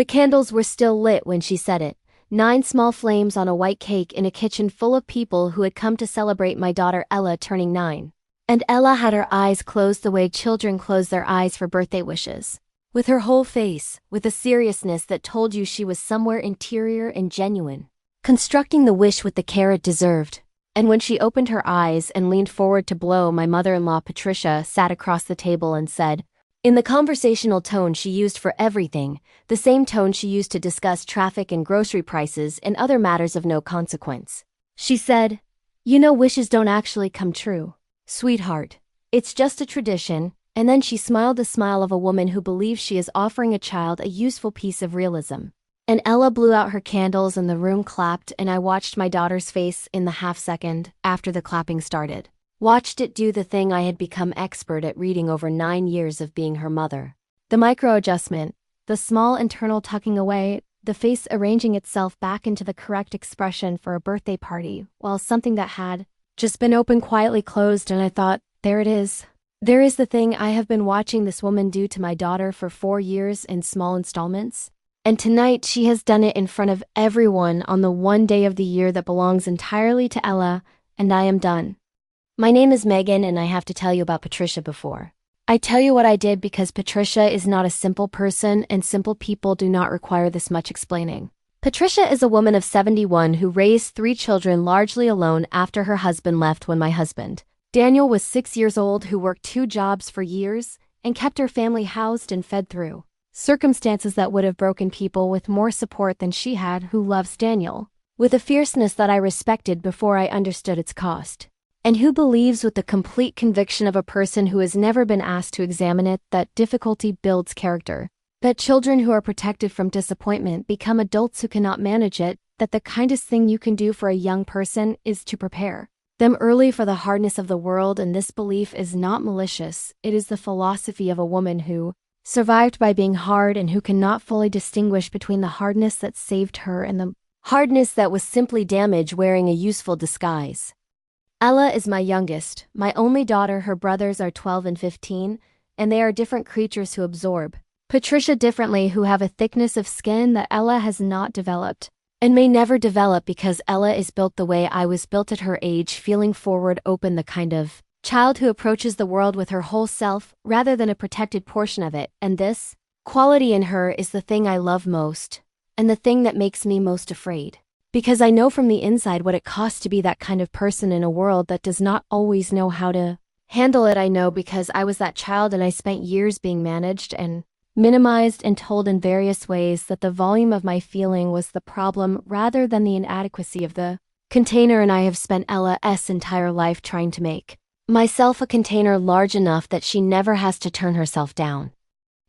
The candles were still lit when she said it, 9 small flames on a white cake in a kitchen full of people who had come to celebrate my daughter Ella turning 9. And Ella had her eyes closed the way children close their eyes for birthday wishes. With her whole face, with a seriousness that told you she was somewhere interior and genuine, constructing the wish with the care it deserved. And when she opened her eyes and leaned forward to blow, my mother-in-law Patricia sat across the table and said, in the conversational tone she used for everything, the same tone she used to discuss traffic and grocery prices and other matters of no consequence. She said, "You know, wishes don't actually come true, sweetheart. It's just a tradition." And then she smiled the smile of a woman who believes she is offering a child a useful piece of realism. And Ella blew out her candles and the room clapped, and I watched my daughter's face in the half-second after the clapping started. Watched it do the thing I had become expert at reading over 9 years of being her mother. The micro-adjustment, the small internal tucking away, the face arranging itself back into the correct expression for a birthday party, while something that had just been open quietly closed, and I thought, there it is. There is the thing I have been watching this woman do to my daughter for 4 years in small installments. And tonight she has done it in front of everyone on the one day of the year that belongs entirely to Ella, and I am done. My name is Megan, and I have to tell you about Patricia before I tell you what I did, because Patricia is not a simple person and simple people do not require this much explaining. Patricia is a woman of 71 who raised 3 children largely alone after her husband left when my husband, Daniel, was 6 years old, who worked 2 jobs for years and kept her family housed and fed through circumstances that would have broken people with more support than she had, who loves Daniel with a fierceness that I respected before I understood its cost. And who believes with the complete conviction of a person who has never been asked to examine it that difficulty builds character, that children who are protected from disappointment become adults who cannot manage it, that the kindest thing you can do for a young person is to prepare them early for the hardness of the world. And this belief is not malicious, it is the philosophy of a woman who survived by being hard and who cannot fully distinguish between the hardness that saved her and the hardness that was simply damage wearing a useful disguise. Ella is my youngest, my only daughter. Her brothers are 12 and 15, and they are different creatures who absorb Patricia differently, who have a thickness of skin that Ella has not developed, and may never develop, because Ella is built the way I was built at her age, feeling forward, open, the kind of child who approaches the world with her whole self rather than a protected portion of it. And this quality in her is the thing I love most, and the thing that makes me most afraid. Because I know from the inside what it costs to be that kind of person in a world that does not always know how to handle it. I know because I was that child, and I spent years being managed and minimized and told in various ways that the volume of my feeling was the problem rather than the inadequacy of the container. And I have spent Ella's entire life trying to make myself a container large enough that she never has to turn herself down.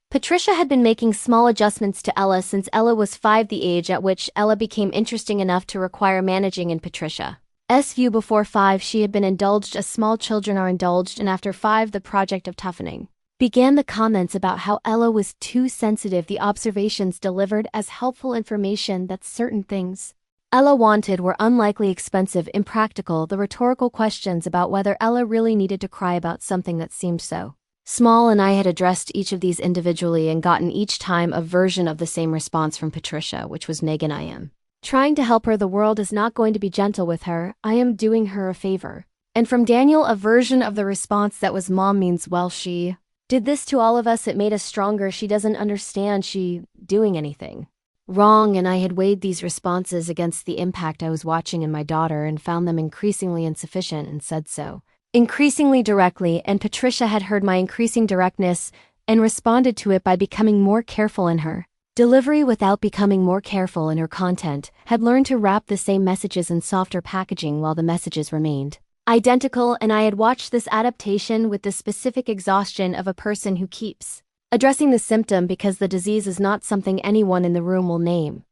Patricia had been making small adjustments to Ella since Ella was 5, the age at which Ella became interesting enough to require managing in Patricia's view. Before 5 she had been indulged as small children are indulged, and after 5 the project of toughening began. The comments about how Ella was too sensitive, the observations delivered as helpful information that certain things Ella wanted were unlikely, expensive, impractical, the rhetorical questions about whether Ella really needed to cry about something that seemed so small, and I had addressed each of these individually and gotten each time a version of the same response from Patricia, which was, Megan, I am trying to help her. The world is not going to be gentle with her. I am doing her a favor. And from Daniel, a version of the response that was, Mom means well. She did this to all of us. It made us stronger. She doesn't understand she doing anything wrong. And I had weighed these responses against the impact I was watching in my daughter and found them increasingly insufficient, and said so increasingly directly. And Patricia had heard my increasing directness and responded to it by becoming more careful in her delivery without becoming more careful in her content, had learned to wrap the same messages in softer packaging while the messages remained identical. And I had watched this adaptation with the specific exhaustion of a person who keeps addressing the symptom because the disease is not something anyone in the room will name.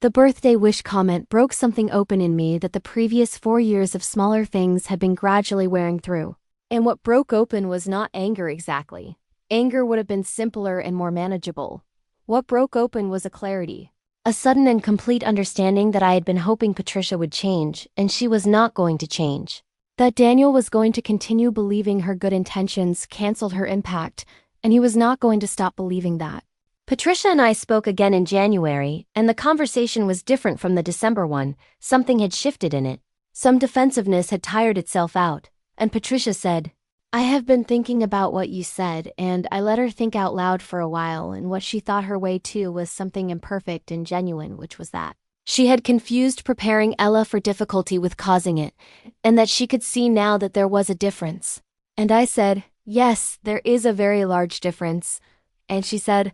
The birthday wish comment broke something open in me that the previous 4 years of smaller things had been gradually wearing through. And what broke open was not anger exactly. Anger would have been simpler and more manageable. What broke open was a clarity, a sudden and complete understanding that I had been hoping Patricia would change, and she was not going to change. That Daniel was going to continue believing her good intentions canceled her impact, and he was not going to stop believing that. Patricia and I spoke again in January, and the conversation was different from the December one. Something had shifted in it. Some defensiveness had tired itself out, and Patricia said, "I have been thinking about what you said," and I let her think out loud for a while, and what she thought her way to was something imperfect and genuine, which was that she had confused preparing Ella for difficulty with causing it, and that she could see now that there was a difference. And I said, "Yes, there is a very large difference." And she said,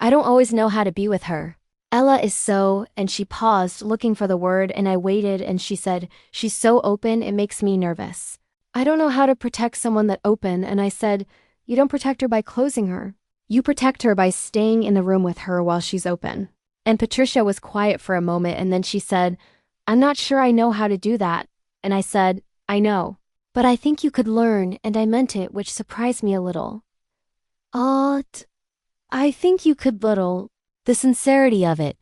"I don't always know how to be with her. Ella is so," and she paused, looking for the word, and I waited, and she said, "She's so open, it makes me nervous. I don't know how to protect someone that open," and I said, "You don't protect her by closing her. You protect her by staying in the room with her while she's open." And Patricia was quiet for a moment, and then she said, "I'm not sure I know how to do that." And I said, "I know. But I think you could learn," and I meant it, which surprised me a little. I think you could little. The sincerity of it.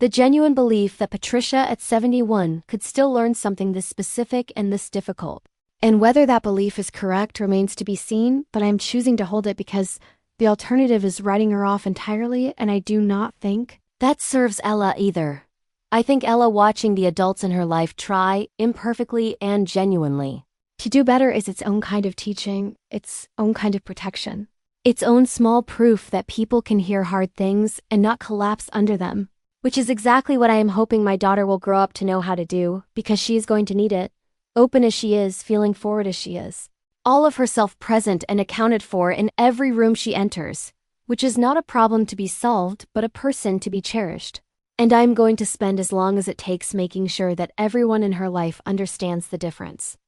The genuine belief that Patricia at 71 could still learn something this specific and this difficult. And whether that belief is correct remains to be seen, but I'm choosing to hold it because the alternative is writing her off entirely, and I do not think that serves Ella either. I think Ella watching the adults in her life try, imperfectly and genuinely, to do better is its own kind of teaching, its own kind of protection. Its own small proof that people can hear hard things and not collapse under them, which is exactly what I am hoping my daughter will grow up to know how to do, because she is going to need it. Open as she is, feeling forward as she is. All of herself present and accounted for in every room she enters, which is not a problem to be solved, but a person to be cherished. And I'm going to spend as long as it takes making sure that everyone in her life understands the difference.